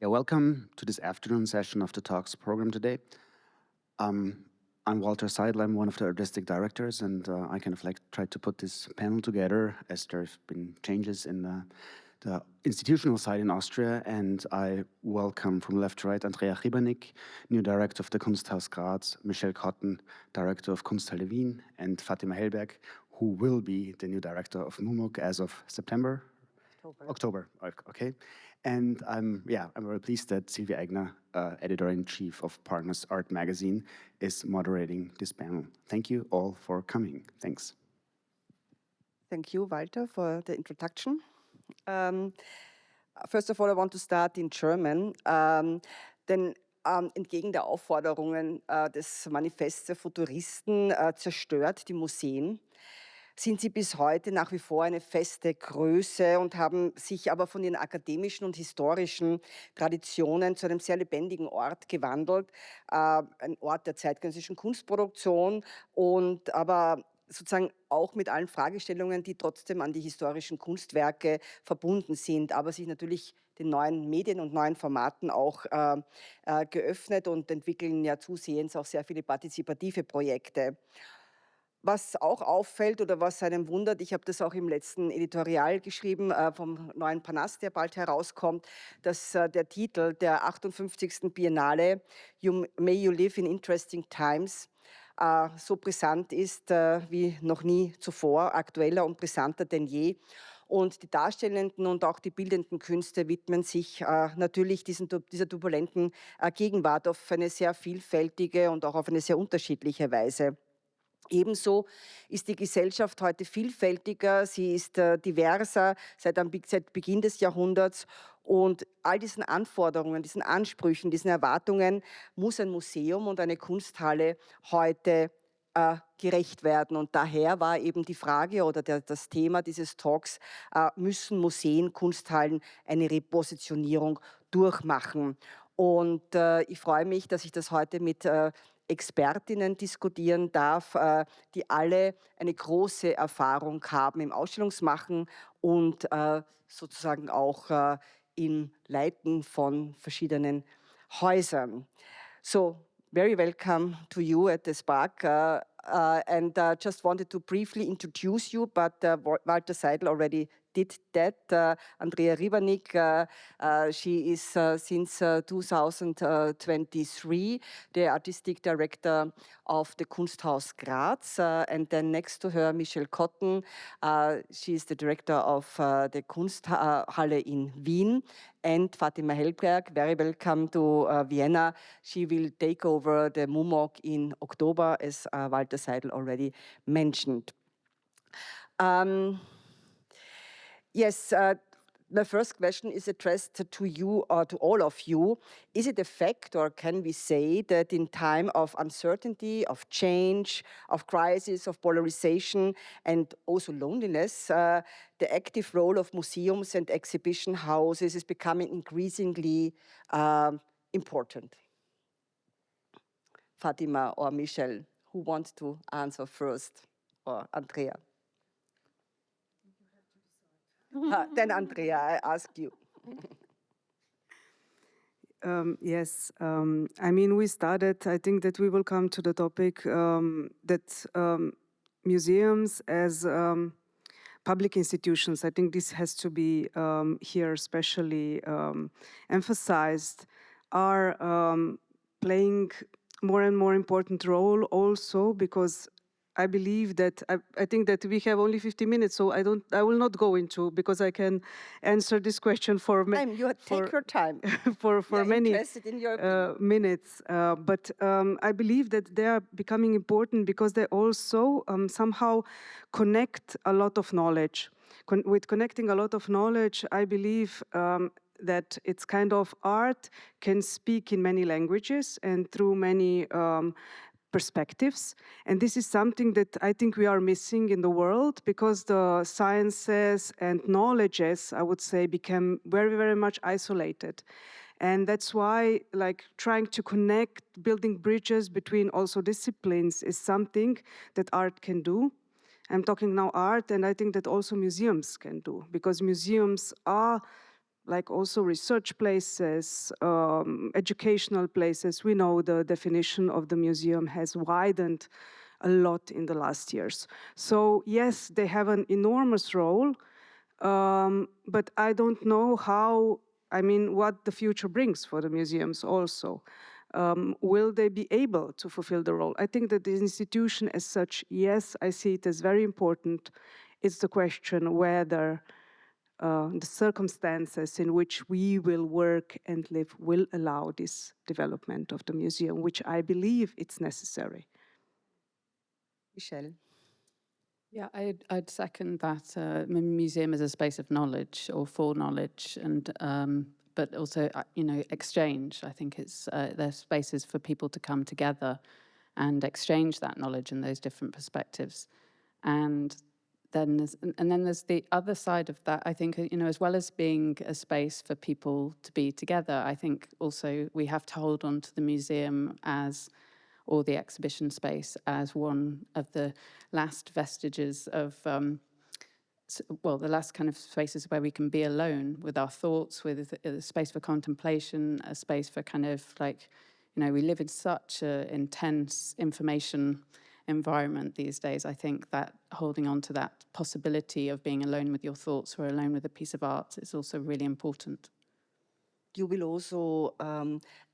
Yeah, welcome to this afternoon session of the Talks program today. I'm Walter Seidel, I'm one of the artistic directors, and I kind of tried to put this panel together as there have been changes in the institutional side in Austria, and I welcome from left to right Andreja Hribernik, new director of the Kunsthaus Graz, Michelle Cotton, director of Kunsthalle Wien, and Fatima Hellberg, who will be the new director of Mumok as of September. October, okay. And I'm very pleased that Silvie Aigner, editor-in-chief of PARNASS Art magazine, is moderating this panel. Thank you all for coming. Thanks. Thank you, Walter, for the introduction. First of all, I want to start in German. Denn entgegen der Aufforderungen des Manifests der Futuristen zerstört die Museen, sind sie bis heute nach wie vor eine feste Größe und haben sich aber von den akademischen und historischen Traditionen zu einem sehr lebendigen Ort gewandelt. Ein Ort der zeitgenössischen Kunstproduktion und aber sozusagen auch mit allen Fragestellungen, die trotzdem an die historischen Kunstwerke verbunden sind, aber sich natürlich den neuen Medien und neuen Formaten auch geöffnet und entwickeln ja zusehends auch sehr viele partizipative Projekte. Was auch auffällt oder was einem wundert, ich habe das auch im letzten Editorial geschrieben vom neuen PARNASS, der bald herauskommt, dass der Titel der 58. Biennale May You Live in Interesting Times so brisant ist wie noch nie zuvor, aktueller und brisanter denn je. Und die darstellenden und auch die bildenden Künste widmen sich natürlich dieser turbulenten Gegenwart auf eine sehr vielfältige und auch auf eine sehr unterschiedliche Weise. Ebenso ist die Gesellschaft heute vielfältiger, sie ist diverser seit Beginn des Jahrhunderts und all diesen Anforderungen, diesen Ansprüchen, diesen Erwartungen muss ein Museum und eine Kunsthalle heute gerecht werden. Und daher war eben die Frage oder das Thema dieses Talks, müssen Museen, Kunsthallen eine Repositionierung durchmachen. Und ich freue mich, dass ich das heute mit Expertinnen diskutieren darf, die alle eine große Erfahrung haben im Ausstellungsmachen und sozusagen auch im Leiten von verschiedenen Häusern. So, very welcome to you at the Spark. And just wanted to briefly introduce you, but Walter Seidel already did that. Andreja Hribernik, she is since 2023 the artistic director of the Kunsthaus Graz, and then next to her Michelle Cotton, she is the director of the Kunsthalle in Wien, and Fatima Hellberg, very welcome to Vienna. She will take over the Mumok in October, as Walter Seidel already mentioned. Yes, my first question is addressed to you or to all of you. Is it a fact, or can we say that in time of uncertainty, of change, of crisis, of polarization, and also loneliness, the active role of museums and exhibition houses is becoming increasingly important? Fatima or Michelle, who wants to answer first? Or Andreja? Then Andreja, I ask you. Yes, I mean, we started, I think that we will come to the topic that museums as public institutions, I think this has to be here especially emphasized, are playing more and more important role also because I believe that, I think that we have only 50 minutes, so I will not go into, because I can answer this question for many. Take your time. for many in your minutes. But I believe that they are becoming important because they also somehow connect a lot of knowledge. With connecting a lot of knowledge, I believe that it's kind of art can speak in many languages and through many perspectives. And this is something that I think we are missing in the world because the sciences and knowledges, I would say, became very, very much isolated. And that's why, like, trying to connect, building bridges between also disciplines is something that art can do. I'm talking now art, and I think that also museums can do, because museums are like also research places, educational places. We know the definition of the museum has widened a lot in the last years. So yes, they have an enormous role, but I don't know how, I mean, what the future brings for the museums also. Will they be able to fulfill the role? I think that the institution as such, yes, I see it as very important. It's the question whether the circumstances in which we will work and live will allow this development of the museum, which I believe it's necessary. Michelle. Yeah, I'd second that. A museum is a space of knowledge or for knowledge, and but also exchange. I think it's they're spaces for people to come together and exchange that knowledge and those different perspectives. And then there's the other side of that. I think as well as being a space for people to be together, I think also we have to hold on to the museum or the exhibition space as one of the last vestiges of, the last kind of spaces where we can be alone with our thoughts, with a space for contemplation, a space for kind of like, we live in such an intense information environment these days. I think that holding on to that possibility of being alone with your thoughts or alone with a piece of art is also really important. You will also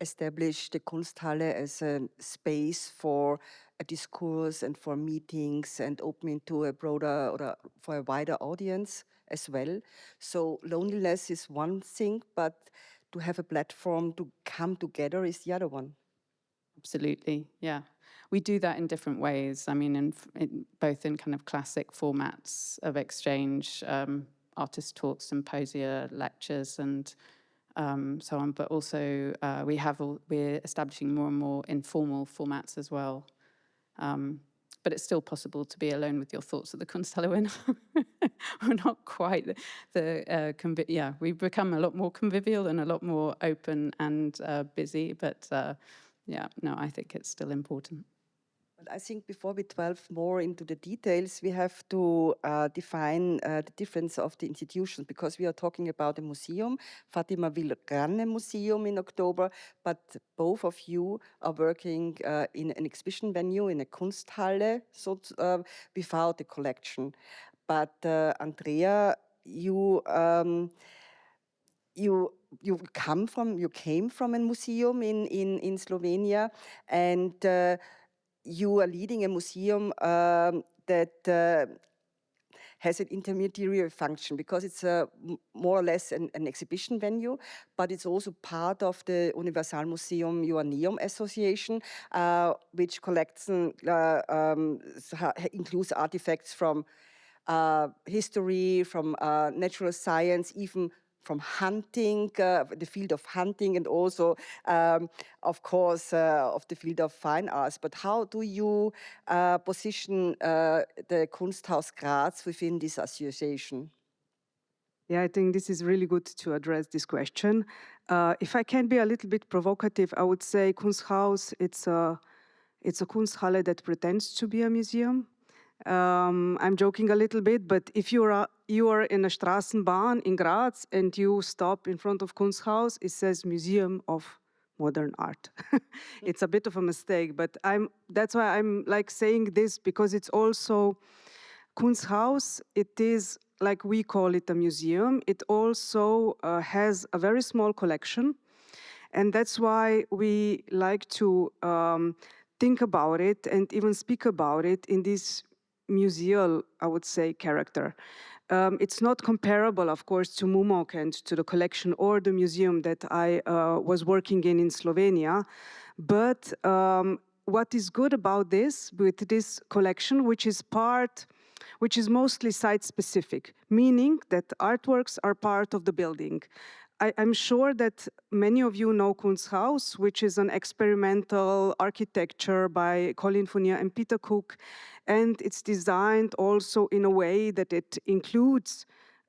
establish the Kunsthalle as a space for a discourse and for meetings and opening to a broader or for a wider audience as well. So loneliness is one thing, but to have a platform to come together is the other one. Absolutely, yeah. We do that in different ways. I mean, both in kind of classic formats of exchange, artist talks, symposia, lectures, and so on. But also, we're establishing more and more informal formats as well. But it's still possible to be alone with your thoughts at the Kunsthalle. We're not quite we've become a lot more convivial and a lot more open and busy. But I think it's still important. But I think before we delve more into the details, we have to define the difference of the institutions, because we are talking about a museum. Fatima will run a museum in October, but both of you are working in an exhibition venue, in a Kunsthalle, without a collection. But Andreja, you came from a museum in Slovenia, and you are leading a museum that has an intermediary function, because it's more or less an exhibition venue, but it's also part of the Universalmuseum Joanneum Association, which collects includes artifacts from history, from natural science, even from hunting, the field of hunting, and also, of course, of the field of fine arts. But how do you position the Kunsthaus Graz within this association? Yeah, I think this is really good to address this question. If I can be a little bit provocative, I would say Kunsthaus, it's a Kunsthalle that pretends to be a museum. I'm joking a little bit, but if you are in a Straßenbahn in Graz and you stop in front of Kunsthaus, it says Museum of Modern Art. It's a bit of a mistake, but that's why I'm like saying this, because it's also Kunsthaus. It is, like we call it, a museum. It also has a very small collection, and that's why we like to think about it and even speak about it in this museal, I would say, character. It's not comparable, of course, to Mumok and to the collection or the museum that I was working in Slovenia. But what is good about this, with this collection, which is mostly site-specific, meaning that artworks are part of the building. I'm sure that many of you know Kunsthaus, which is an experimental architecture by Colin Fournier and Peter Cook, and it's designed also in a way that it includes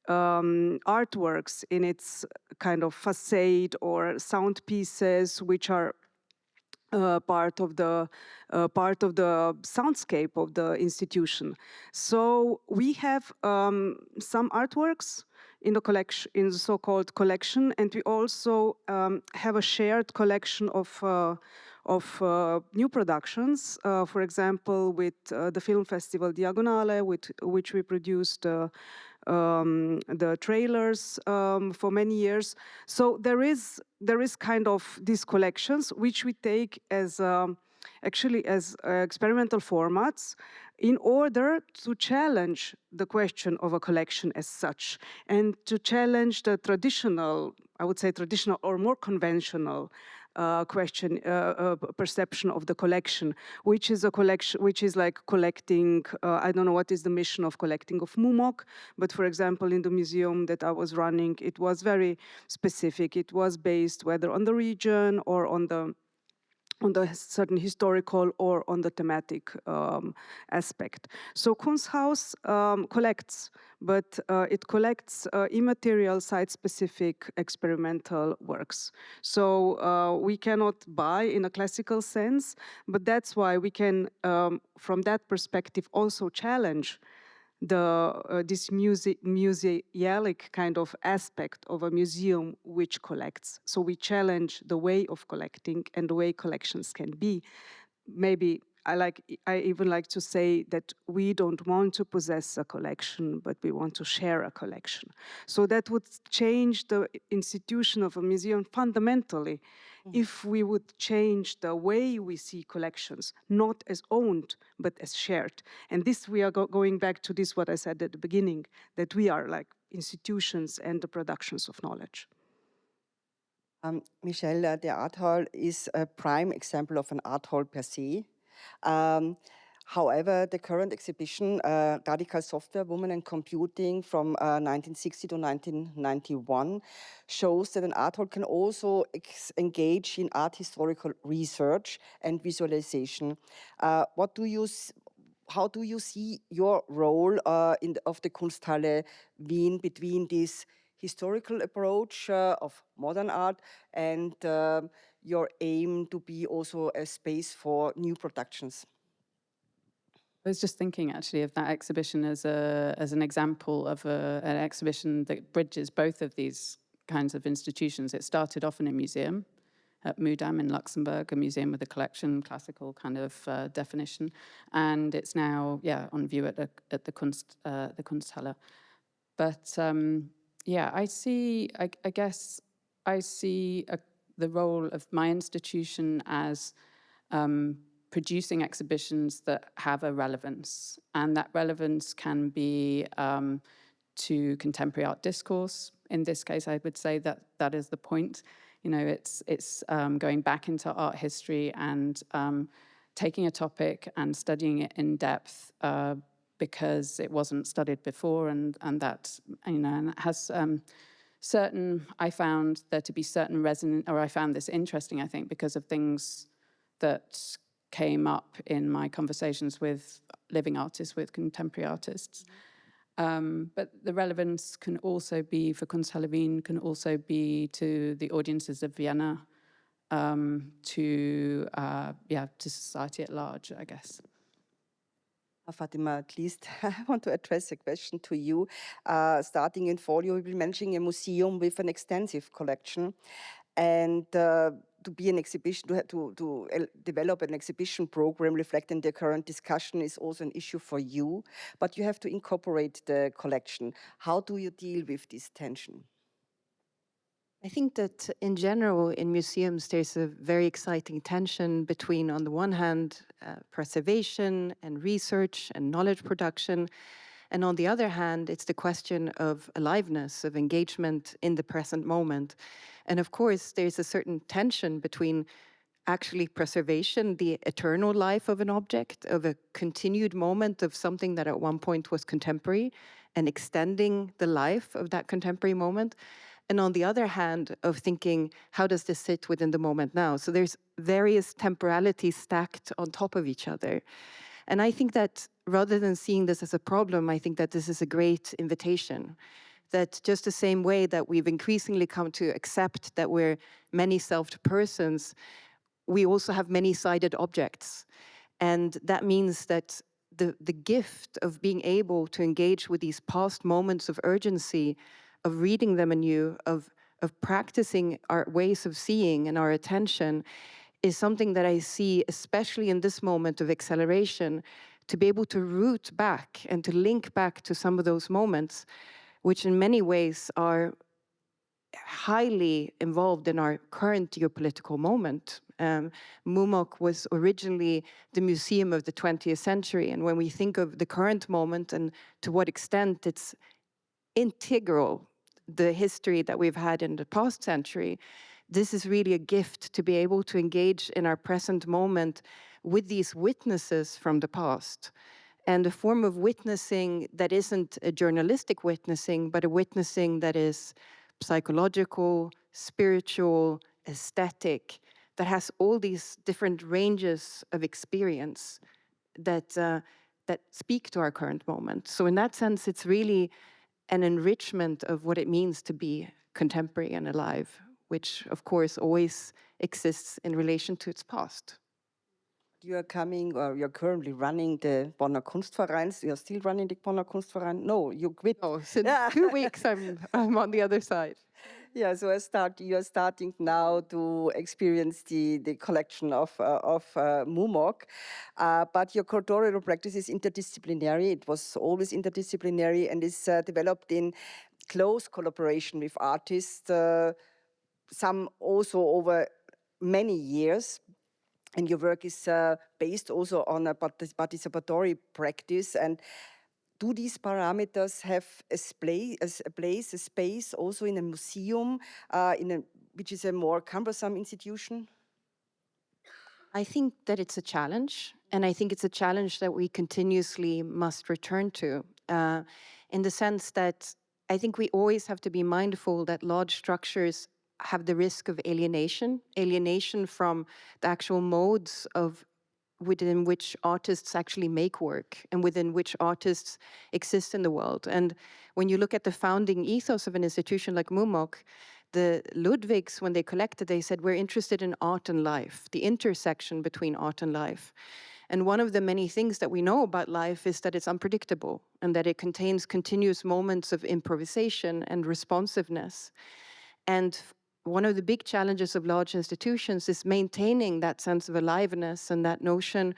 artworks in its kind of facade or sound pieces, which are part of the soundscape of the institution. So we have some artworks in the collection, in the so-called collection, and we also have a shared collection of new productions. For example, with the film festival Diagonale, with which we produced the trailers for many years. So there is kind of these collections which we take as actually as experimental formats in order to challenge the question of a collection as such, and to challenge the traditional, I would say traditional or more conventional perception of the collection, which is a collection, which is like collecting, I don't know what is the mission of collecting of Mumok, but for example, in the museum that I was running, it was very specific. It was based whether on the region or on the certain historical or on the thematic aspect. So Kunsthaus collects, but it collects immaterial, site-specific experimental works. So we cannot buy in a classical sense, but that's why we can, from that perspective, also challenge this musealic kind of aspect of a museum which collects. So we challenge the way of collecting and the way collections can be. Maybe I even like to say that we don't want to possess a collection, but we want to share a collection. So that would change the institution of a museum fundamentally if we would change the way we see collections, not as owned, but as shared. And this we are going back to this, what I said at the beginning, that we are like institutions and the productions of knowledge. Michelle, the art hall is a prime example of an art hall per se. However, the current exhibition, Radical Software, Women and Computing from 1960 to 1991, shows that an art hall can also engage in art historical research and visualization. How do you see your role of the Kunsthalle Wien between this historical approach of modern art and your aim to be also a space for new productions? I was just thinking actually of that exhibition as an example of an exhibition that bridges both of these kinds of institutions. It started off in a museum at Mudam in Luxembourg, a museum with a collection, classical kind of definition, and it's now on view at the Kunsthalle. But I guess I see the role of my institution as producing exhibitions that have a relevance, and that relevance can be to contemporary art discourse. In this case, I would say that is the point. You know, it's going back into art history and taking a topic and studying it in depth because it wasn't studied before, and that, you know, and it has I found there to be certain resonant, or I found this interesting, I think, because of things that came up in my conversations with living artists, with contemporary artists. But the relevance can also be, for Kunsthalle Wien, can also be to the audiences of Vienna, to society at large, I guess. Fatima, at least I want to address a question to you. Starting in fall, you will be managing a museum with an extensive collection, and to be an exhibition, to develop an exhibition program reflecting the current discussion is also an issue for you, but you have to incorporate the collection. How do you deal with this tension? I think that in general, in museums, there's a very exciting tension between, on the one hand, preservation and research and knowledge production, and on the other hand, it's the question of aliveness, of engagement in the present moment. And of course, there's a certain tension between actually preservation, the eternal life of an object, of a continued moment of something that at one point was contemporary, and extending the life of that contemporary moment. And on the other hand, of thinking, how does this sit within the moment now? So there's various temporalities stacked on top of each other. And I think that rather than seeing this as a problem, I think that this is a great invitation. That just the same way that we've increasingly come to accept that we're many-selfed persons, we also have many-sided objects. And that means that the gift of being able to engage with these past moments of urgency, of reading them anew, of practicing our ways of seeing and our attention, is something that I see, especially in this moment of acceleration, to be able to root back and to link back to some of those moments, which in many ways are highly involved in our current geopolitical moment. Mumok was originally the museum of the 20th century, and when we think of the current moment and to what extent it's integral, the history that we've had in the past century, this is really a gift to be able to engage in our present moment with these witnesses from the past. And a form of witnessing that isn't a journalistic witnessing, but a witnessing that is psychological, spiritual, aesthetic, that has all these different ranges of experience that, that speak to our current moment. So in that sense, it's really an enrichment of what it means to be contemporary and alive, which of course always exists in relation to its past. You are coming, or you're currently running the Bonner Kunstvereins. You're still running the Bonner Kunstverein? No, you quit. Oh, since 2 weeks I'm on the other side. Yeah, so you are starting now to experience the collection of Mumok, but your curatorial practice is interdisciplinary. It was always interdisciplinary and is developed in close collaboration with artists, some also over many years. And your work is based also on a participatory practice. And do these parameters have a space also in a museum, which is a more cumbersome institution? I think that it's a challenge, and I think it's a challenge that we continuously must return to, in the sense that I think we always have to be mindful that large structures have the risk of alienation from the actual modes of within which artists actually make work and within which artists exist in the world. And when you look at the founding ethos of an institution like Mumok, the Ludwigs, when they collected, they said, we're interested in art and life, the intersection between art and life. And one of the many things that we know about life is that it's unpredictable and that it contains continuous moments of improvisation and responsiveness. And one of the big challenges of large institutions is maintaining that sense of aliveness and that notion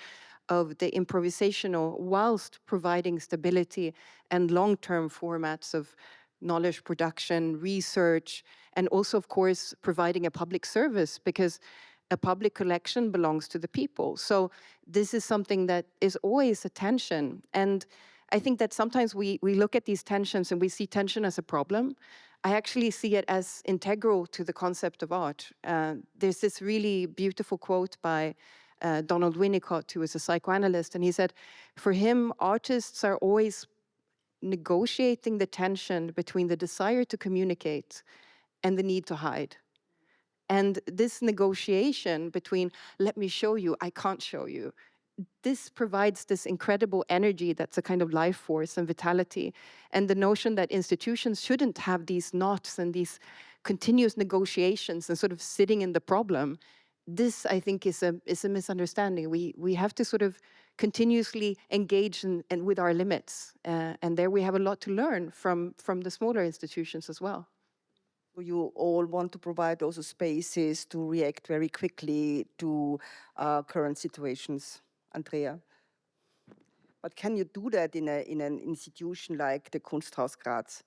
of the improvisational whilst providing stability and long-term formats of knowledge production, research, and also, of course, providing a public service, because a public collection belongs to the people. So this is something that is always a tension. And I think that sometimes we look at these tensions and we see tension as a problem. I actually see it as integral to the concept of art. There's this really beautiful quote by Donald Winnicott, who is a psychoanalyst, and he said, for him, artists are always negotiating the tension between the desire to communicate and the need to hide. And this negotiation between, let me show you, I can't show you, this provides this incredible energy that's a kind of life force and vitality. And the notion that institutions shouldn't have these knots and these continuous negotiations and sort of sitting in the problem, this, I think, is a misunderstanding. We have to sort of continuously engage and with our limits. And there we have a lot to learn from the smaller institutions as well. So you all want to provide also spaces to react very quickly to current situations. Andreja, but can you do that in an institution like the Kunsthaus Graz?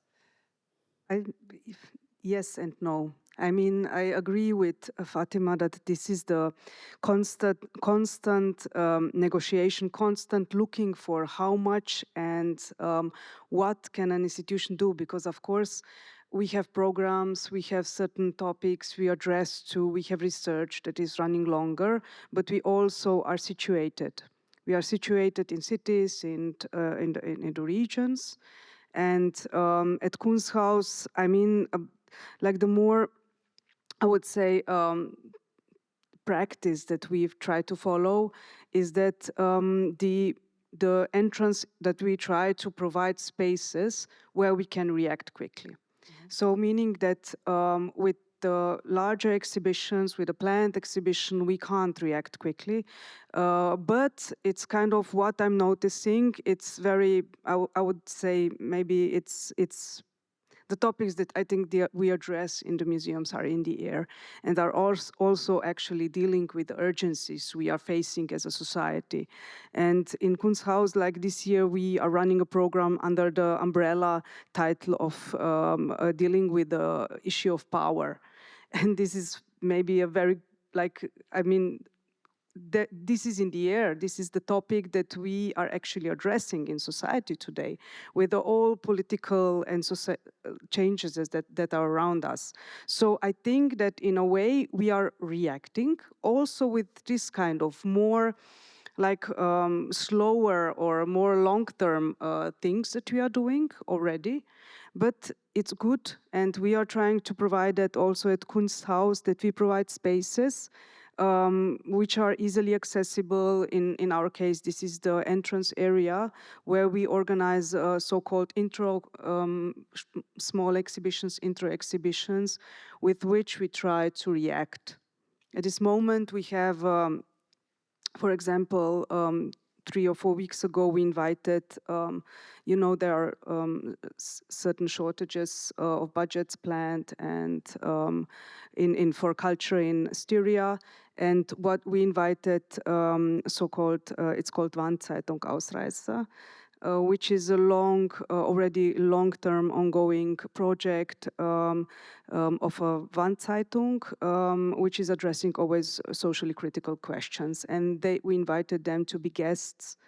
Yes and no. I mean, I agree with Fatima that this is the constant negotiation, constant looking for how much and what can an institution do, because of course we have programs, we have certain topics we address to, we have research that is running longer, but we also are situated. We are situated in cities, in the regions, and at Kunsthaus, I mean, like the more, I would say, practice that we've tried to follow is that the entrance that we try to provide spaces where we can react quickly. So meaning that with the larger exhibitions, with the planned exhibition, we can't react quickly. But it's kind of what I'm noticing. It's very, I would say, maybe it's the topics that I think we address in the museums are in the air and are also actually dealing with the urgencies we are facing as a society. And in Kunsthaus, like this year, we are running a program under the umbrella title of dealing with the issue of power. And this is maybe a very, this is in the air. This is the topic that we are actually addressing in society today with all political and changes that are around us. So I think that in a way we are reacting also with this kind of more slower or more long-term things that we are doing already. But it's good, and we are trying to provide that also at Kunsthaus, that we provide spaces which are easily accessible. In our case, this is the entrance area where we organize so-called small exhibitions, intro exhibitions, with which we try to react. At this moment, we have, for example, 3 or 4 weeks ago, we invited, there are certain shortages of budgets planned and for culture in Styria. And what we invited, so-called, it's called Wandzeitung Ausreise, which is a already long-term ongoing project of a Wandzeitung, which is addressing always socially critical questions. And we invited them to be guests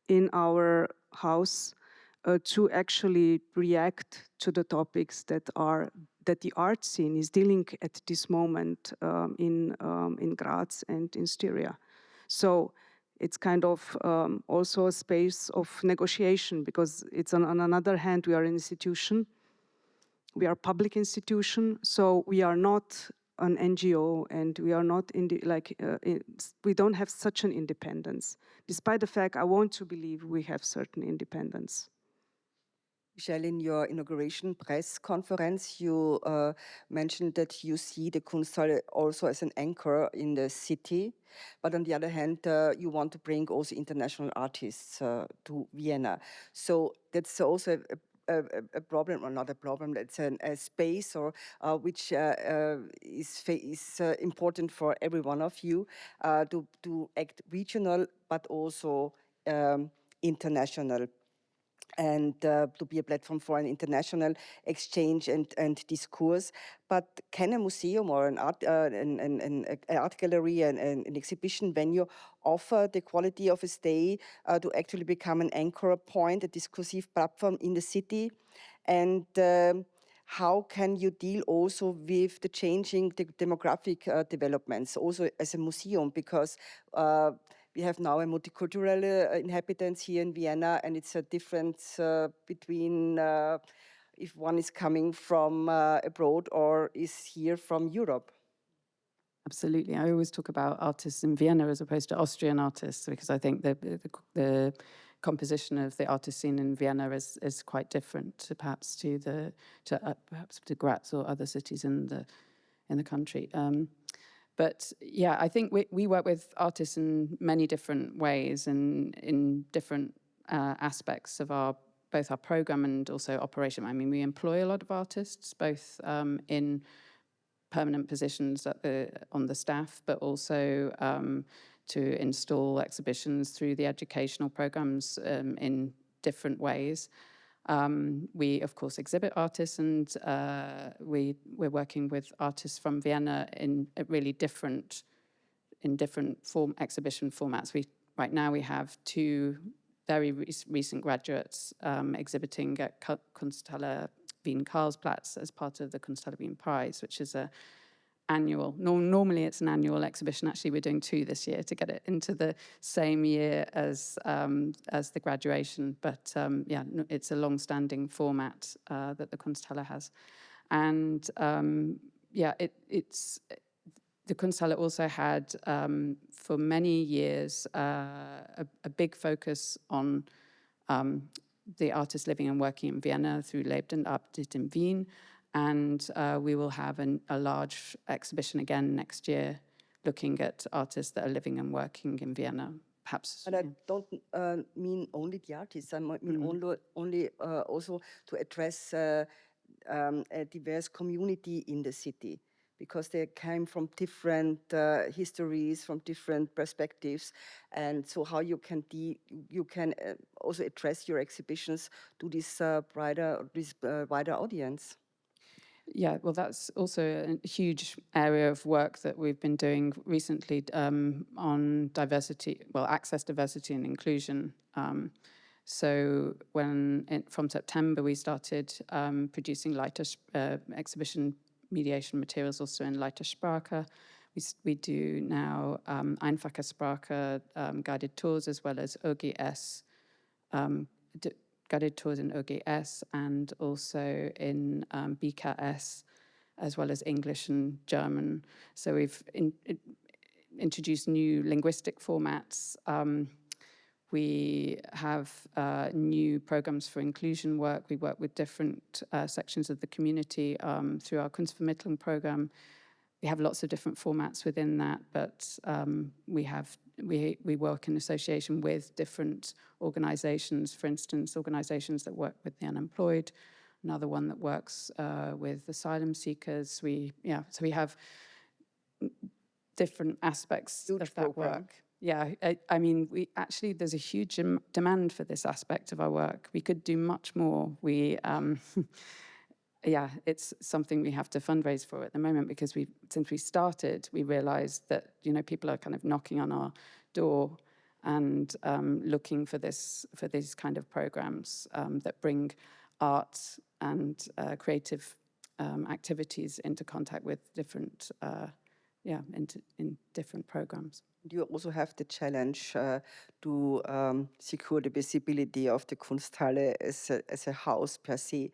in our house to actually react to the topics that the art scene is dealing at this moment in Graz and in Styria. So it's kind of also a space of negotiation, because it's on another hand, we are an institution, we are a public institution, so we are not an NGO, and we are not we don't have such an independence. Despite the fact, I want to believe we have certain independence. Michelle, in your inauguration press conference, you mentioned that you see the Kunsthalle also as an anchor in the city, but on the other hand, you want to bring also international artists to Vienna. So that's also a problem, or not a problem, it's a space or which is important for every one of you to act regional, but also international, and to be a platform for an international exchange and discourse. But can a museum or an art gallery and an exhibition venue offer the quality of a stay to actually become an anchor point, a discursive platform in the city? And how can you deal also with the changing demographic developments, also as a museum? Because we have now a multicultural inhabitants here in Vienna, and it's a difference between if one is coming from abroad or is here from Europe. Absolutely. I always talk about artists in Vienna as opposed to Austrian artists, because I think the composition of the artist scene in Vienna is quite different perhaps to Graz or other cities in the country. But yeah, I think we work with artists in many different ways and in different aspects of both our program and also operation. I mean, we employ a lot of artists, both in permanent positions on the staff, but also to install exhibitions through the educational programs in different ways. We, of course, exhibit artists, and we're working with artists from Vienna in different exhibition formats. Right now we have 2 very recent graduates exhibiting at Kunsthalle Wien Karlsplatz as part of the Kunsthalle Wien Prize, which is a annual. Normally it's an annual exhibition. Actually, we're doing 2 this year to get it into the same year as the graduation. But yeah, it's a long-standing format that the Kunsthalle has, and yeah, it's the Kunsthalle also had for many years a big focus on the artists living and working in Vienna through Lebt und Arbeitet in Wien. And we will have a large exhibition again next year, looking at artists that are living and working in Vienna. Perhaps. But I don't mean only the artists. I mean only also to address a diverse community in the city, because they came from different histories, from different perspectives, and so how you can also address your exhibitions to this wider audience. Yeah, well, that's also a huge area of work that we've been doing recently on diversity, well, access, diversity and inclusion. So from September, we started producing exhibition mediation materials also in Leichter Sprache. We do now Einfache Sprache guided tours, as well as OGS, guided tours in OGS, and also in BKS, as well as English and German. So we've introduced new linguistic formats. We have new programs for inclusion work. We work with different sections of the community through our Kunstvermittlung program. We have lots of different formats within that, but we work in association with different organizations, for instance, organizations that work with the unemployed, another one that works with asylum seekers. So we have different aspects Huge of that program. work. Yeah, I mean, there's a huge demand for this aspect of our work. We could do much more. Yeah, it's something we have to fundraise for at the moment, because since we started, we realized that, people are kind of knocking on our door and looking for these kind of programs that bring art and creative activities into contact with different, in different programs. You also have the challenge to secure the visibility of the Kunsthalle as a house per se.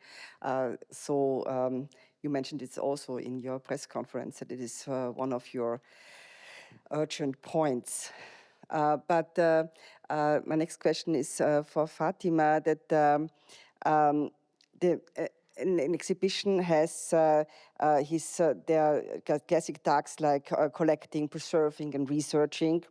So you mentioned it also in your press conference that it is one of your urgent points. But my next question is for Fatima, that an exhibition has their classic tasks like collecting, preserving, and researching.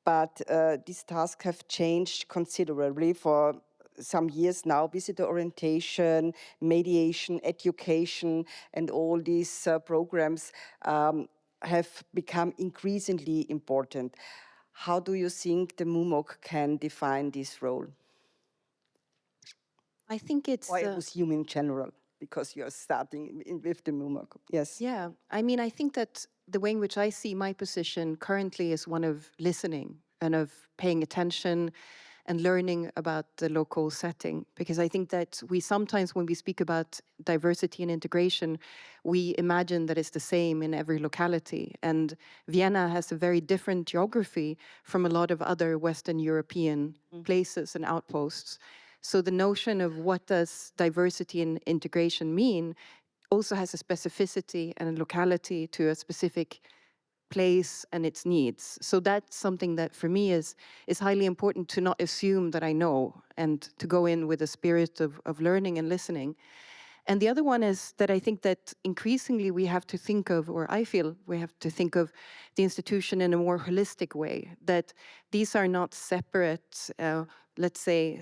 But these tasks have changed considerably for some years now. Visitor orientation, mediation, education, and all these programs have become increasingly important. How do you think the Mumok can define this role? I think it's... Or a museum in general, because you're starting with the Mumok. Yes. Yeah, I mean, I think that the way in which I see my position currently is one of listening and of paying attention and learning about the local setting. Because I think that we sometimes, when we speak about diversity and integration, we imagine that it's the same in every locality. And Vienna has a very different geography from a lot of other Western European places and outposts. So the notion of what does diversity and integration mean also has a specificity and a locality to a specific place and its needs. So that's something that for me is highly important, to not assume that I know and to go in with a spirit of learning and listening. And the other one is that I think that increasingly we have to think of, or I feel we have to think of the institution in a more holistic way, that these are not separate, let's say,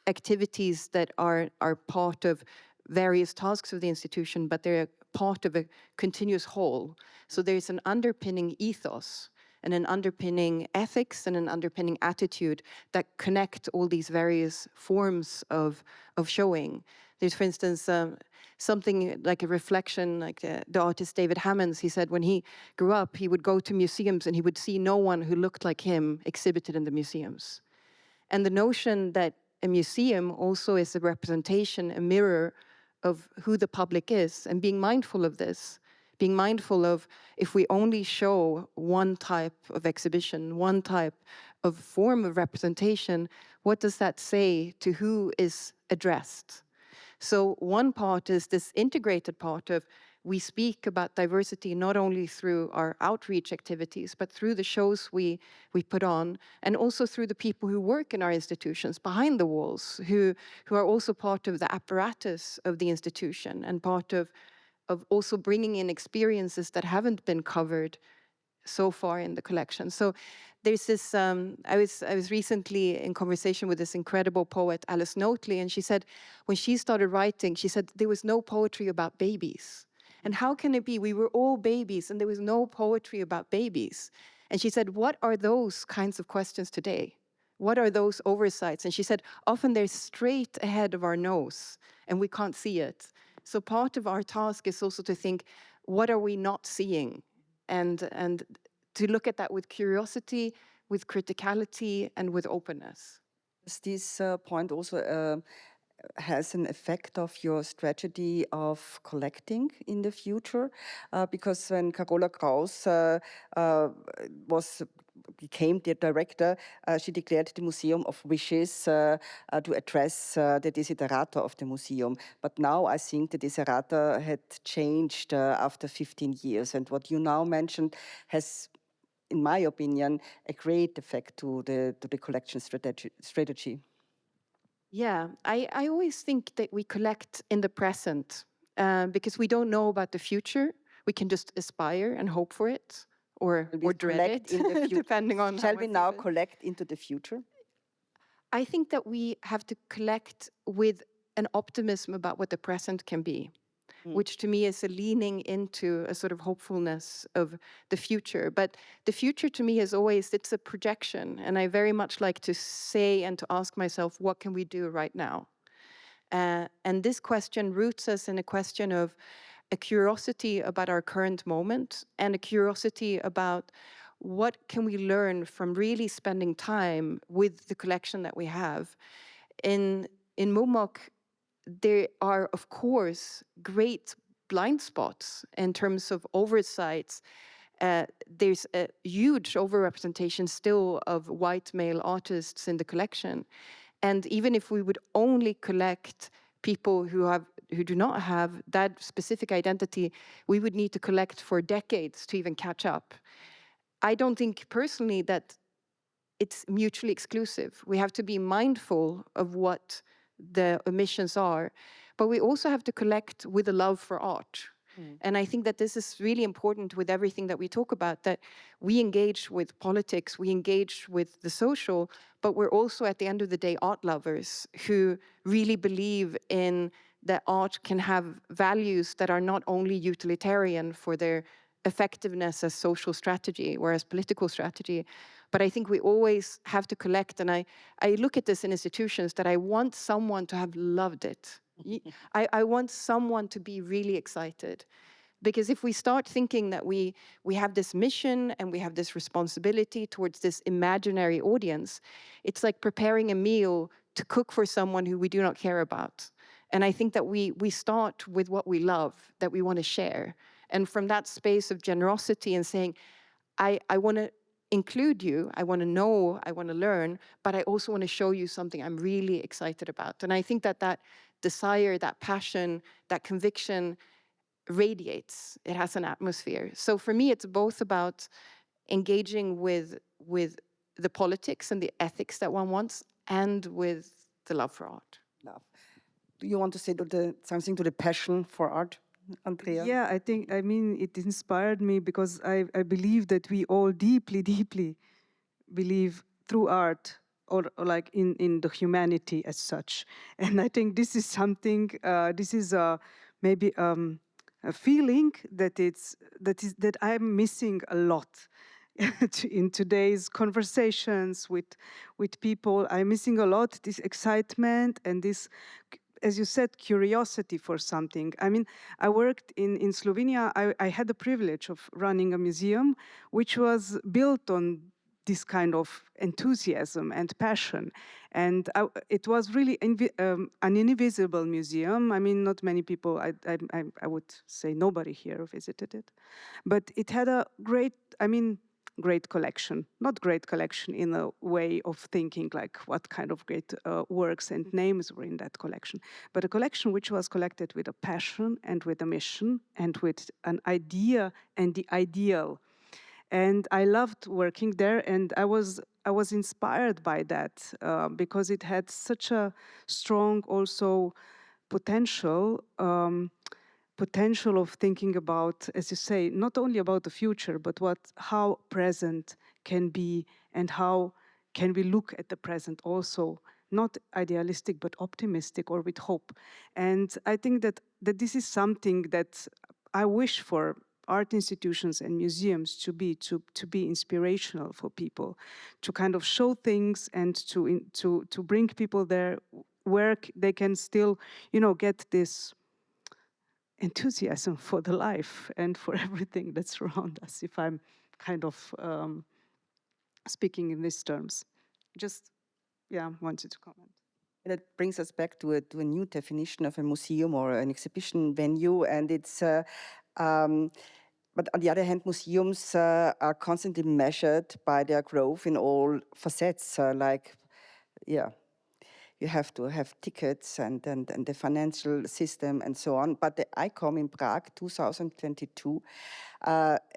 activities that are part of various tasks of the institution, but they're part of a continuous whole. So there's an underpinning ethos and an underpinning ethics and an underpinning attitude that connect all these various forms of showing. There's, for instance, something like a reflection, like the artist David Hammonds, he said when he grew up, he would go to museums and he would see no one who looked like him exhibited in the museums. And the notion that a museum also is a representation, a mirror of who the public is, and being mindful of this, being mindful of if we only show one type of exhibition, one type of form of representation, what does that say to who is addressed? So one part is this integrated part of we speak about diversity not only through our outreach activities, but through the shows we put on, and also through the people who work in our institutions behind the walls, who are also part of the apparatus of the institution and part of also bringing in experiences that haven't been covered so far in the collection. So there's this, I was recently in conversation with this incredible poet, Alice Notley, and she said when she started writing, she said there was no poetry about babies. And how can it be? We were all babies and there was no poetry about babies. And she said, what are those kinds of questions today? What are those oversights? And she said, often they're straight ahead of our nose and we can't see it. So part of our task is also to think, what are we not seeing? And to look at that with curiosity, with criticality, and with openness. Does this point also has an effect of your strategy of collecting in the future? Because when Carola Kraus became the director, she declared the Museum of Wishes to address the desiderata of the museum. But now I think the desiderata had changed after 15 years. And what you now mentioned has, in my opinion, a great effect to the collection strategy. Yeah, I always think that we collect in the present because we don't know about the future. We can just aspire and hope for it or dread it, in the future. depending on Shall how we now collect into the future? I think that we have to collect with an optimism about what the present can be, which to me is a leaning into a sort of hopefulness of the future. But the future to me is always, it's a projection. And I very much like to say and to ask myself, what can we do right now? And this question roots us in a question of a curiosity about our current moment and a curiosity about what can we learn from really spending time with the collection that we have. In Mumok, there are, of course, great blind spots in terms of oversights. There's a huge overrepresentation still of white male artists in the collection. And even if we would only collect people who do not have that specific identity, we would need to collect for decades to even catch up. I don't think personally that it's mutually exclusive. We have to be mindful of what the omissions are, but we also have to collect with a love for art. And I think that this is really important with everything that we talk about, that we engage with politics, we engage with the social, but we're also at the end of the day art lovers who really believe in that art can have values that are not only utilitarian for their effectiveness as social strategy or as political strategy, but I think we always have to collect. And I look at this in institutions that I want someone to have loved it. I want someone to be really excited. Because if we start thinking that we have this mission and we have this responsibility towards this imaginary audience, it's like preparing a meal to cook for someone who we do not care about. And I think that we start with what we love, that we want to share. And from that space of generosity and saying, I want to include you, I want to know, I want to learn, but I also want to show you something I'm really excited about. And I think that desire, that passion, that conviction radiates. It has an atmosphere. So for me, it's both about engaging with the politics and the ethics that one wants, and with the love for art. Love. Do you want to say something to the passion for art, Andreja? Yeah, I mean, it inspired me because I believe that we all deeply, deeply believe through art or like in the humanity as such. And I think this is something, this is maybe a feeling that I'm missing a lot in today's conversations with people. I'm missing a lot this excitement and this, as you said, curiosity for something. I mean, I worked in Slovenia. I had the privilege of running a museum which was built on this kind of enthusiasm and passion. And it was really an invisible museum. I mean, not many people, I would say nobody here visited it. But it had a great, I mean, great collection. Not great collection in a way of thinking like what kind of great works and names were in that collection, but a collection which was collected with a passion and with a mission and with an idea and the ideal. And I loved working there, and I was inspired by that because it had such a strong also potential potential of thinking about, as you say, not only about the future, but how present can be and how can we look at the present also, not idealistic, but optimistic or with hope. And I think that this is something that I wish for art institutions and museums to be inspirational for people, to kind of show things and to bring people there where they can still, get this enthusiasm for the life and for everything that's around us, if I'm kind of speaking in these terms. Just, wanted to comment. And that brings us back to a new definition of a museum or an exhibition venue, and it's but on the other hand, museums are constantly measured by their growth in all facets, you have to have tickets and the financial system and so on. But the ICOM in Prague 2022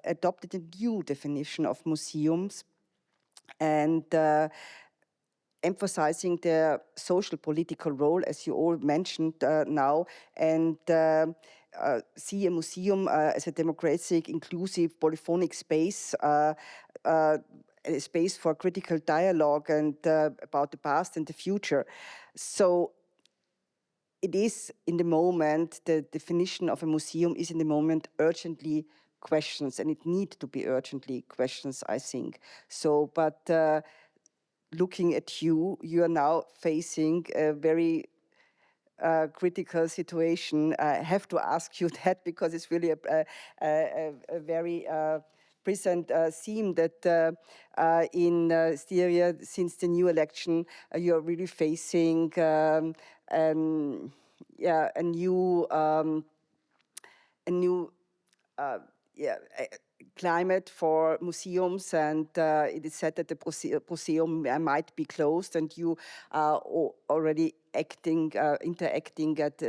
adopted a new definition of museums and emphasizing their social political role, as you all mentioned now, and see a museum as a democratic, inclusive, polyphonic space, a space for critical dialogue and about the past and the future. So it is in the moment, the definition of a museum is in the moment urgently questions, and it needs to be urgently questions, I think. So, but looking at you, you are now facing a very critical situation. I have to ask you that because it's really a very present theme that in Styria, since the new election, you're really facing a new climate for museums, and it is said that the museum might be closed, and you are already interacting that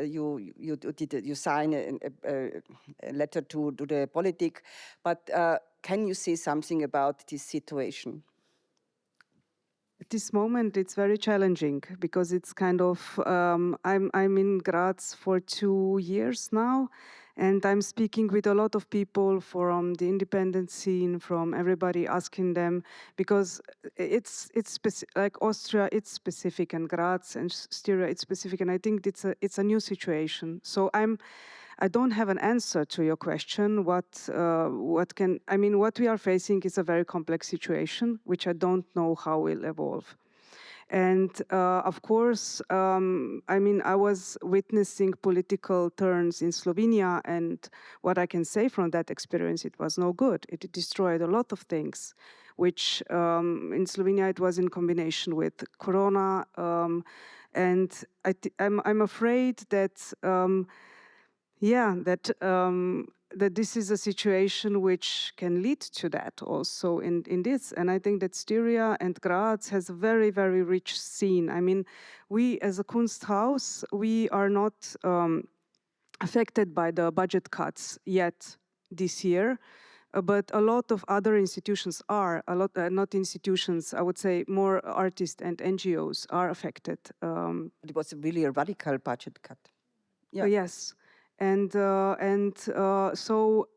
you sign a letter to the politic, but can you say something about this situation? At this moment, it's very challenging because it's kind of, I'm in Graz for 2 years now, and I'm speaking with a lot of people from the independent scene, from everybody, asking them, because it's like Austria, it's specific, and Graz and Styria, it's specific, and I think it's a new situation. So I don't have an answer to your question. What we are facing is a very complex situation, which I don't know how will evolve. And of course, I was witnessing political turns in Slovenia, and what I can say from that experience, it was no good. It destroyed a lot of things, which in Slovenia it was in combination with Corona, and I'm afraid that. That this is a situation which can lead to that also in this. And I think that Styria and Graz has a very, very rich scene. I mean, we as a Kunsthaus, we are not affected by the budget cuts yet this year. But a lot of other institutions are, not institutions, I would say more artists and NGOs are affected. It was really a radical budget cut. Yeah. Yes. And so,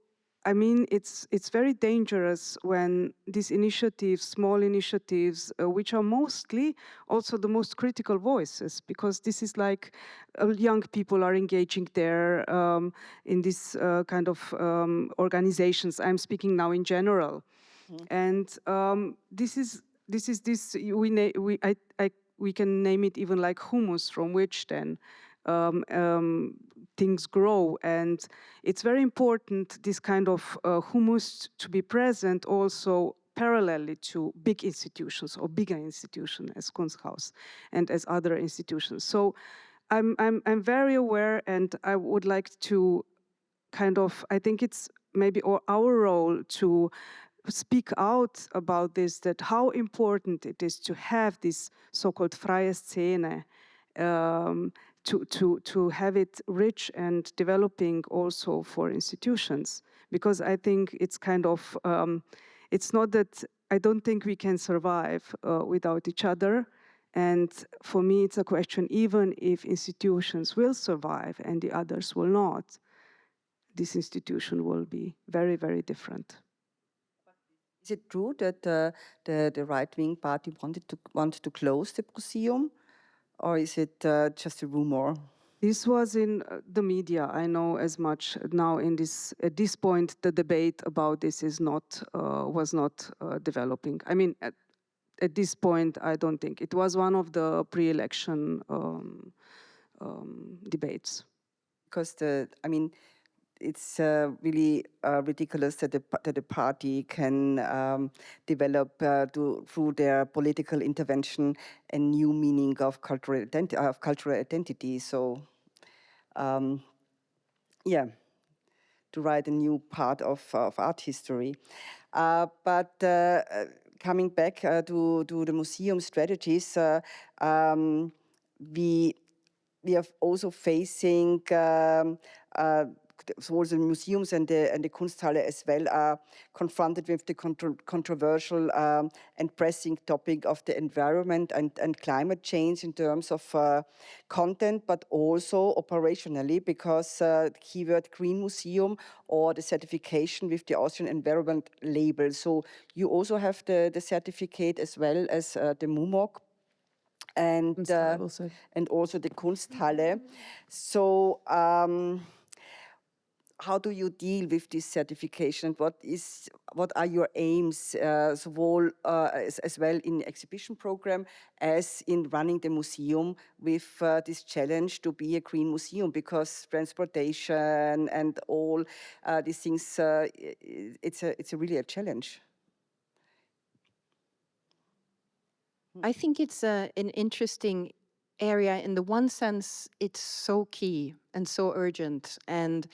I mean, it's very dangerous when these initiatives, small initiatives, which are mostly also the most critical voices, because this is like young people are engaging there in this kind of organizations. I'm speaking now in general, and we can name it even like humus, from which then. Things grow, and it's very important this kind of humus to be present also parallelly to big institutions or bigger institutions as Kunsthaus and as other institutions. So I'm very aware, and I would like to kind of, I think it's maybe our role to speak out about this, that how important it is to have this so-called freie Szene, to have it rich and developing also for institutions. Because I think it's kind of, it's not that, I don't think we can survive without each other. And for me, it's a question, even if institutions will survive and the others will not, this institution will be very, very different. Is it true that the right-wing party wanted to close the museum, or is it just a rumor? This was in the media. I know as much now. At this point, the debate about this is not was not developing. I mean, at this point, I don't think it was one of the pre-election debates. Because it's really ridiculous that the party can develop through their political intervention a new meaning of cultural identity. So, yeah, to write a new part of art history. But coming back to the museum strategies, we are also facing so the museums and the Kunsthalle as well are confronted with the controversial and pressing topic of the environment and climate change in terms of content, but also operationally, because the keyword Green Museum or the certification with the Austrian environment label. So you also have the certificate as well as the Mumok. And also the Kunsthalle. So how do you deal with this certification? What are your aims, as well in exhibition program as in running the museum with this challenge to be a green museum? Because transportation and all these things, it's really a challenge. I think it's an interesting area. In the one sense, it's so key and so urgent. And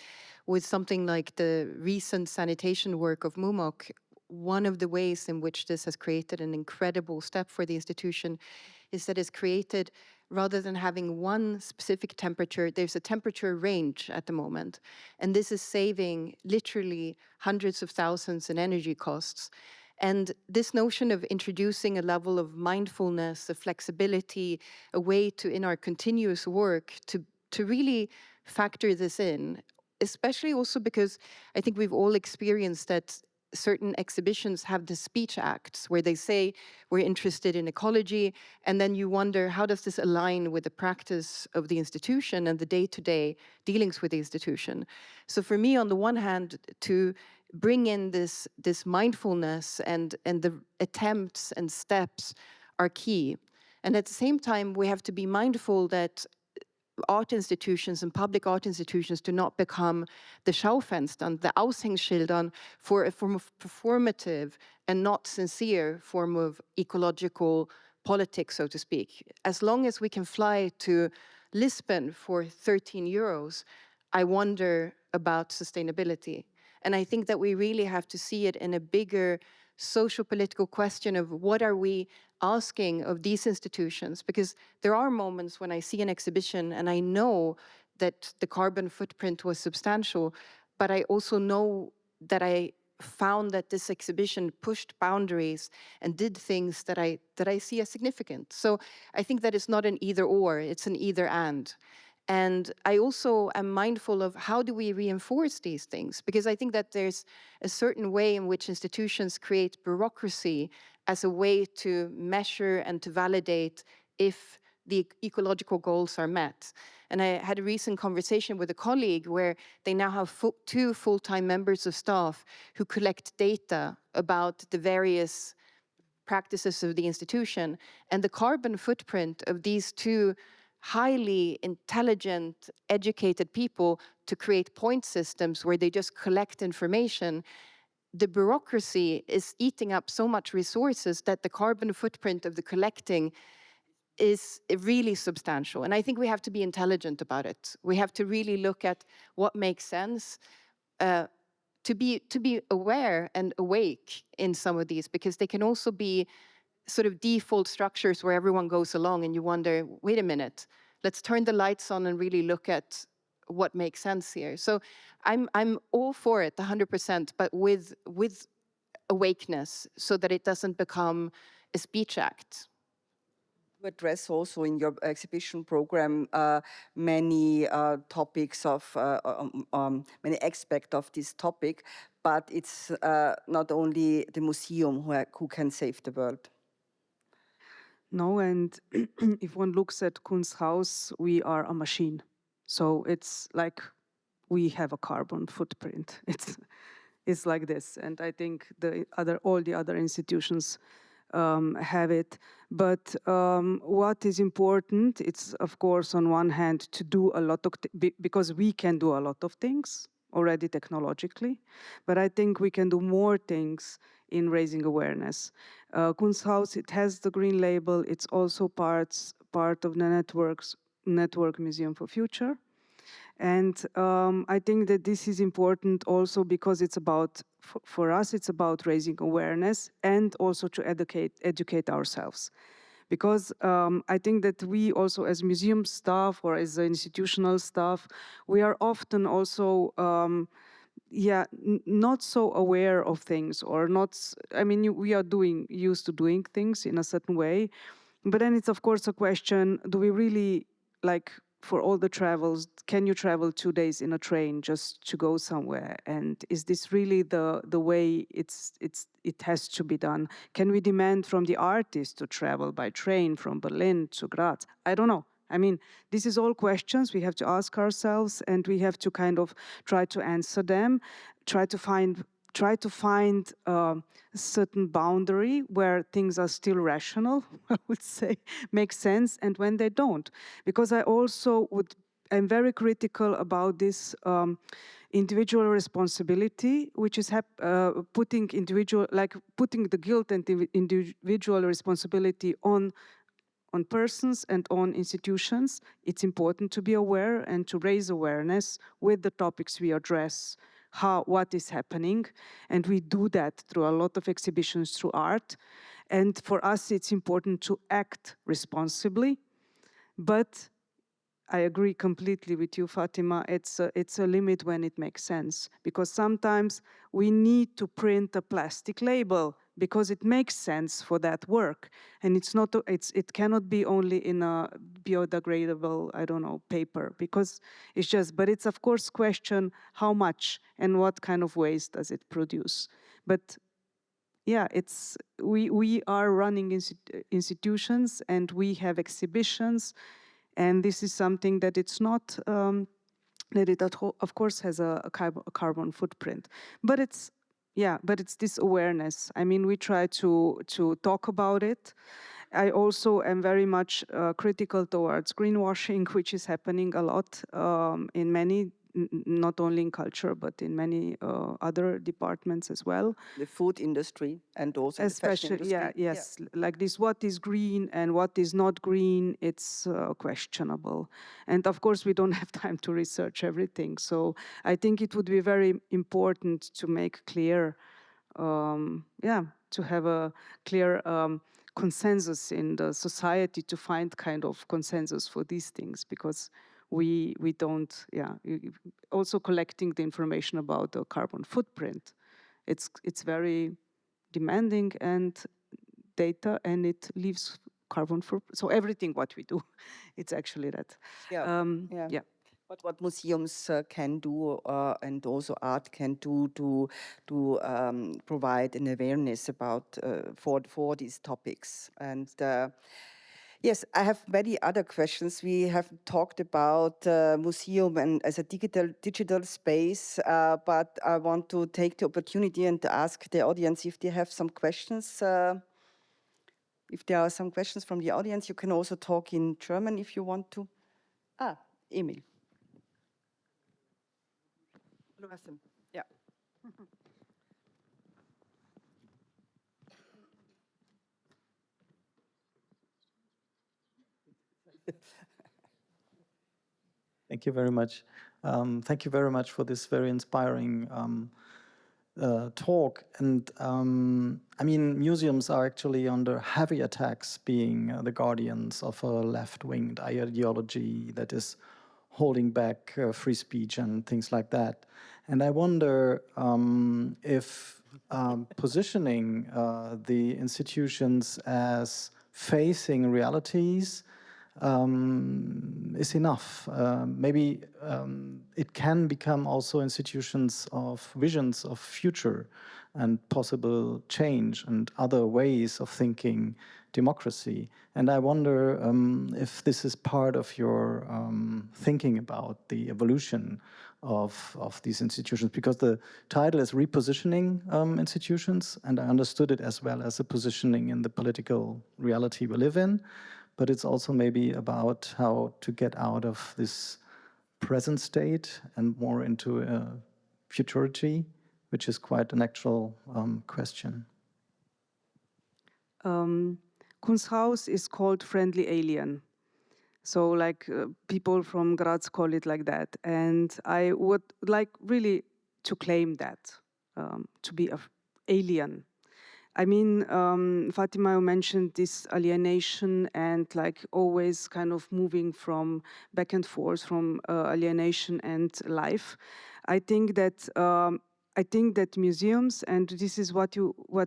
with something like the recent sanitation work of Mumok, one of the ways in which this has created an incredible step for the institution is that it's created, rather than having one specific temperature, there's a temperature range at the moment. And this is saving literally hundreds of thousands in energy costs. And this notion of introducing a level of mindfulness, of flexibility, a way to, in our continuous work, to really factor this in, especially also because I think we've all experienced that certain exhibitions have the speech acts where they say we're interested in ecology, and then you wonder, how does this align with the practice of the institution and the day-to-day dealings with the institution? So for me, on the one hand, to bring in this mindfulness and the attempts and steps are key. And at the same time, we have to be mindful that art institutions and public art institutions do not become the Schaufenstern, the Aushängeschildern for a form of performative and not sincere form of ecological politics, so to speak. As long as we can fly to Lisbon for 13 euros, I wonder about sustainability. And I think that we really have to see it in a bigger socio-political question of what are we asking of these institutions, because there are moments when I see an exhibition and I know that the carbon footprint was substantial, but I also know that I found that this exhibition pushed boundaries and did things that I see as significant. So I think that it's not an either or, it's an either and. And I also am mindful of how do we reinforce these things? Because I think that there's a certain way in which institutions create bureaucracy as a way to measure and to validate if the ecological goals are met. And I had a recent conversation with a colleague where they now have two full-time members of staff who collect data about the various practices of the institution, and the carbon footprint of these two highly intelligent, educated people to create point systems where they just collect information. The bureaucracy is eating up so much resources that the carbon footprint of the collecting is really substantial. And I think we have to be intelligent about it. We have to really look at what makes sense, to be aware and awake in some of these, because they can also be sort of default structures where everyone goes along and you wonder, wait a minute, let's turn the lights on and really look at what makes sense here. So I'm all for it 100%, but with awakeness, so that it doesn't become a speech act. You address also in your exhibition program many topics of many aspects of this topic, but it's not only the museum who can save the world. No, and if one looks at Kunsthaus, we are a machine. So it's like we have a carbon footprint. It's like this, and I think all the other institutions have it. But what is important, it's of course on one hand to do a lot of, because we can do a lot of things already technologically, but I think we can do more things in raising awareness. Kunsthaus, it has the green label. It's also part of the Network Museum for Future. And I think that this is important also because it's about, for us, it's about raising awareness and also to educate ourselves. Because I think that we also, as museum staff or as institutional staff, we are often also not so aware of things, or not, I mean, we are used to doing things in a certain way. But then it's of course a question, do we really, like, for all the travels, can you travel 2 days in a train just to go somewhere? And is this really the way it has to be done? Can we demand from the artists to travel by train from Berlin to Graz? I don't know. I mean, this is all questions we have to ask ourselves, and we have to kind of try to answer them, try to find a certain boundary where things are still rational, I would say, make sense, and when they don't. Because I'm very critical about this individual responsibility, which is putting the guilt and the individual responsibility on persons and on institutions. It's important to be aware and to raise awareness with the topics we address, what is happening, and we do that through a lot of exhibitions, through art. And for us, it's important to act responsibly. But I agree completely with you, Fatima. It's a limit when it makes sense, because sometimes we need to print a plastic label because it makes sense for that work, and it cannot be only in a biodegradable, I don't know, paper, because it's just. But it's of course question how much and what kind of waste does it produce. But yeah, we are running institutions and we have exhibitions. And this is something that it's not, that it of course has a carbon footprint. But it's this awareness. I mean, we try to talk about it. I also am very much critical towards greenwashing, which is happening a lot in many, not only in culture, but in many other departments as well. The food industry and also especially, the fashion industry. Yes, like this, what is green and what is not green, it's questionable. And of course, we don't have time to research everything. So I think it would be very important to make clear, to have a clear consensus in the society, to find kind of consensus for these things, because we don't, also collecting the information about the carbon footprint. It's very demanding and data, and it leaves carbon footprint. So everything what we do, it's actually that. But what museums can do, and also art can do to provide an awareness about for these topics. And yes, I have many other questions. We have talked about museum and as a digital space, but I want to take the opportunity and ask the audience if they have some questions. If there are some questions from the audience, you can also talk in German if you want to. Emil. Yeah. Thank you very much. Thank you very much for this very inspiring talk. And I mean, museums are actually under heavy attacks, being the guardians of a left-winged ideology that is holding back free speech and things like that. And I wonder if positioning the institutions as facing realities is enough. Maybe it can become also institutions of visions of future and possible change and other ways of thinking democracy. And I wonder if this is part of your thinking about the evolution of these institutions, because the title is repositioning institutions, and I understood it as well as a positioning in the political reality we live in. But it's also maybe about how to get out of this present state and more into a futurity, which is quite an actual question. Kunsthaus is called friendly alien. So like people from Graz call it like that. And I would like really to claim that, to be an alien. I mean, Fatima mentioned this alienation and like always kind of moving from back and forth from alienation and life. I think that museums, and this is what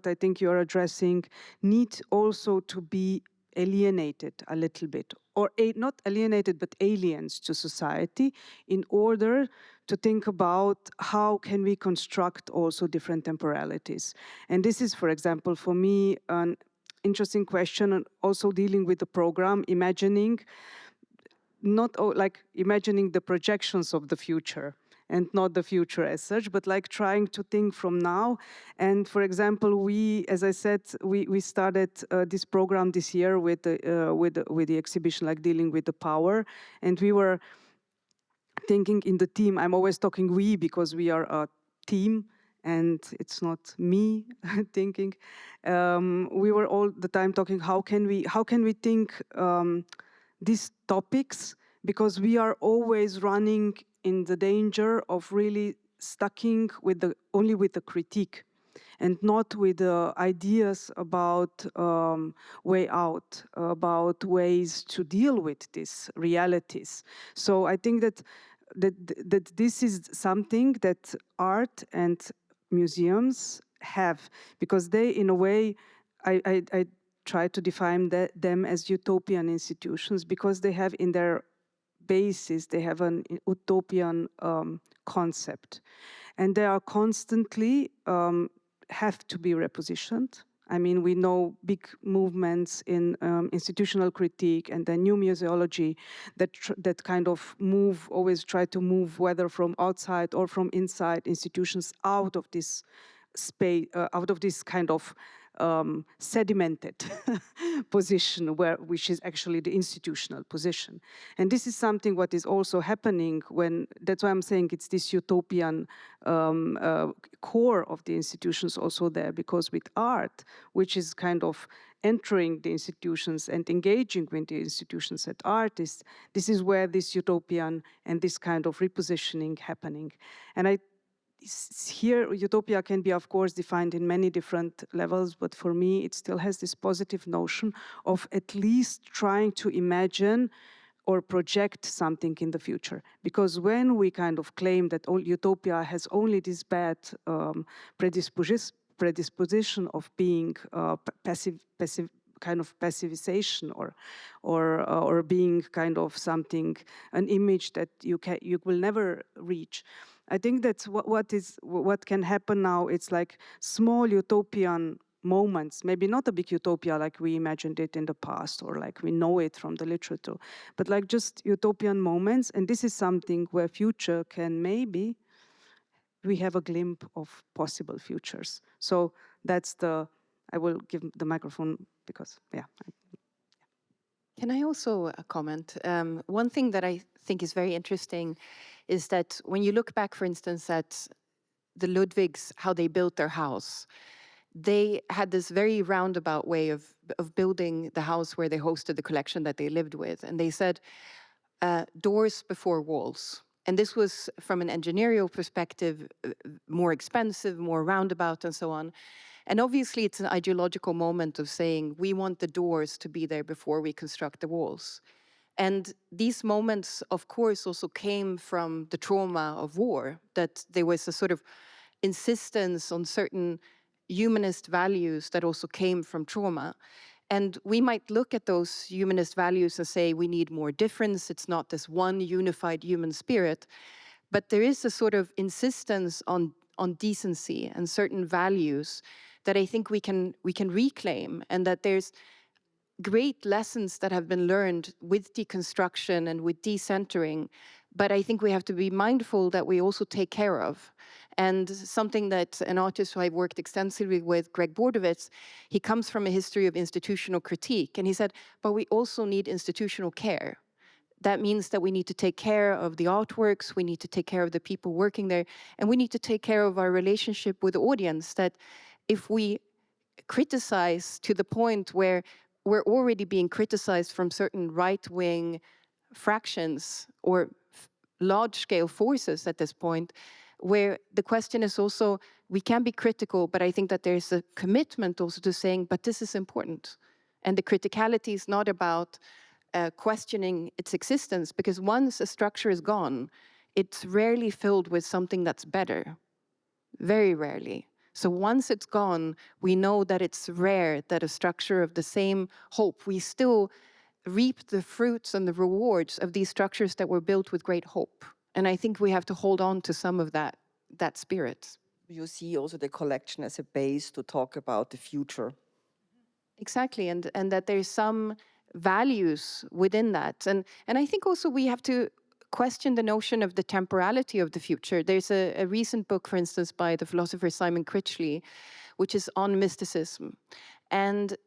I think you are addressing, need also to be alienated a little bit, or not alienated but aliens to society, in order to think about how can we construct also different temporalities. And this is, for example, for me, an interesting question, and also dealing with the program, imagining the projections of the future, and not the future as such, but like trying to think from now. And for example, we, as I said, we started this program this year with the exhibition, like dealing with the power, and we were thinking in the team. I'm always talking we because we are a team, and it's not me thinking. We were all the time talking how can we think these topics, because we are always running in the danger of really stucking with only with the critique and not with the ideas about way out, about ways to deal with these realities. So I think that this is something that art and museums have, because they, in a way, I try to define them as utopian institutions, because they have in their basis, they have an utopian concept. And they are constantly have to be repositioned. I mean, we know big movements in institutional critique and the new museology that kind of always try to move, whether from outside or from inside institutions, out of this space, out of this kind of sedimented position, which is actually the institutional position. And this is something what is also happening that's why I'm saying it's this utopian core of the institutions also there, because with art, which is kind of entering the institutions and engaging with the institutions as artists, this is where this utopian and this kind of repositioning happening. And here, utopia can be, of course, defined in many different levels, but for me, it still has this positive notion of at least trying to imagine or project something in the future. Because when we kind of claim that utopia has only this bad predisposition of being passive kind of passivization, or being kind of something, an image that you will never reach. I think that's what can happen now. It's like small utopian moments, maybe not a big utopia like we imagined it in the past or like we know it from the literature, but like just utopian moments. And this is something where future can maybe, we have a glimpse of possible futures. So that's I will give the microphone because, yeah. Can I also comment? One thing that I think is very interesting is that when you look back, for instance, at the Ludwigs, how they built their house, they had this very roundabout way of building the house where they hosted the collection that they lived with. And they said, doors before walls. And this was, from an engineering perspective, more expensive, more roundabout, and so on. And obviously, it's an ideological moment of saying, we want the doors to be there before we construct the walls. And these moments, of course, also came from the trauma of war, that there was a sort of insistence on certain humanist values that also came from trauma. And we might look at those humanist values and say we need more difference, it's not this one unified human spirit, but there is a sort of insistence on decency and certain values that I think we can reclaim, and that there's great lessons that have been learned with deconstruction and with decentering, but I think we have to be mindful that we also take care of. And something that an artist who I've worked extensively with, Greg Bordowitz, he comes from a history of institutional critique, and he said, but we also need institutional care. That means that we need to take care of the artworks, we need to take care of the people working there, and we need to take care of our relationship with the audience, that if we criticize to the point where we're already being criticized from certain right-wing fractions or large-scale forces at this point, where the question is also, we can be critical, but I think that there's a commitment also to saying, but this is important. And the criticality is not about questioning its existence, because once a structure is gone, it's rarely filled with something that's better. Very rarely. So once it's gone, we know that it's rare that a structure of the same hope, we still reap the fruits and the rewards of these structures that were built with great hope. And I think we have to hold on to some of that spirit. You see also the collection as a base to talk about the future. Exactly, and that there's some values within that. And I think also we have to question the notion of the temporality of the future. There's a recent book, for instance, by the philosopher Simon Critchley, which is on mysticism. And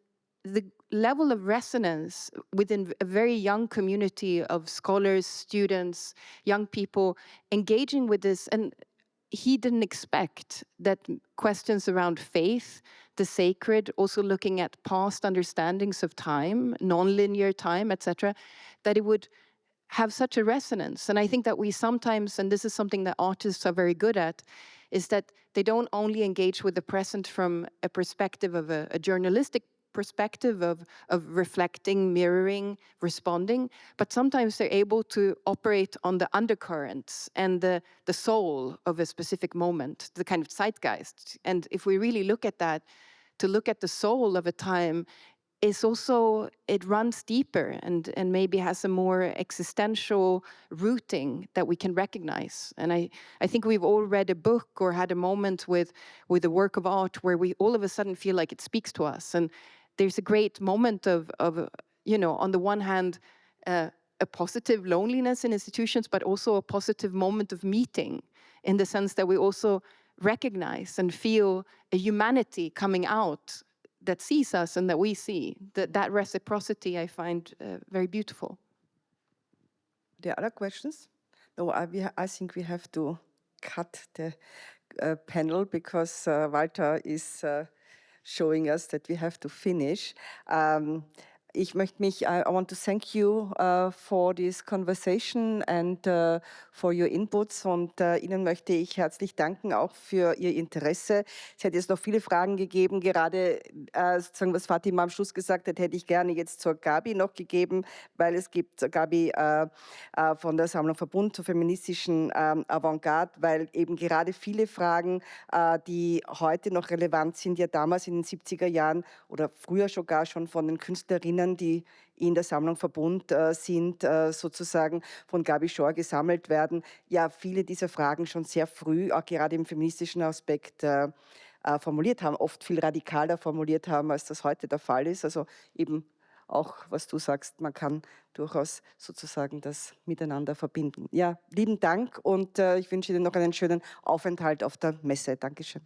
the level of resonance within a very young community of scholars, students, young people engaging with this, and he didn't expect that questions around faith, the sacred, also looking at past understandings of time, non-linear time, etc., that it would have such a resonance. And I think that we sometimes, and this is something that artists are very good at, is that they don't only engage with the present from a perspective of a journalistic perspective of reflecting, mirroring, responding, but sometimes they're able to operate on the undercurrents and the soul of a specific moment, the kind of zeitgeist. And if we really look at that, to look at the soul of a time is also, it runs deeper and maybe has a more existential rooting that we can recognize. And I think we've all read a book or had a moment with a work of art where we all of a sudden feel like it speaks to us. And there's a great moment of you know, on the one hand, a positive loneliness in institutions, but also a positive moment of meeting, in the sense that we also recognize and feel a humanity coming out that sees us and that we see. That reciprocity I find very beautiful. There are other questions? No, I think we have to cut the panel because Walter is showing us that we have to finish. I want to thank you for this conversation and for your inputs, und Ihnen möchte ich herzlich danken auch für Ihr Interesse. Es hätte jetzt noch viele Fragen gegeben, gerade sozusagen, was Fatima am Schluss gesagt hat, hätte ich gerne jetzt zur Gabi noch gegeben, weil es gibt Gabi von der Sammlung Verbund zur feministischen Avantgarde, weil eben gerade viele Fragen, die heute noch relevant sind, ja damals in den 70er Jahren oder früher sogar schon von den Künstlerinnen, die in der Sammlung Verbund sind, sozusagen von Gabi Schor gesammelt werden, ja viele dieser Fragen schon sehr früh, auch gerade im feministischen Aspekt, formuliert haben, oft viel radikaler formuliert haben, als das heute der Fall ist. Also eben auch, was du sagst, man kann durchaus sozusagen das miteinander verbinden. Ja, lieben Dank und ich wünsche Ihnen noch einen schönen Aufenthalt auf der Messe. Dankeschön.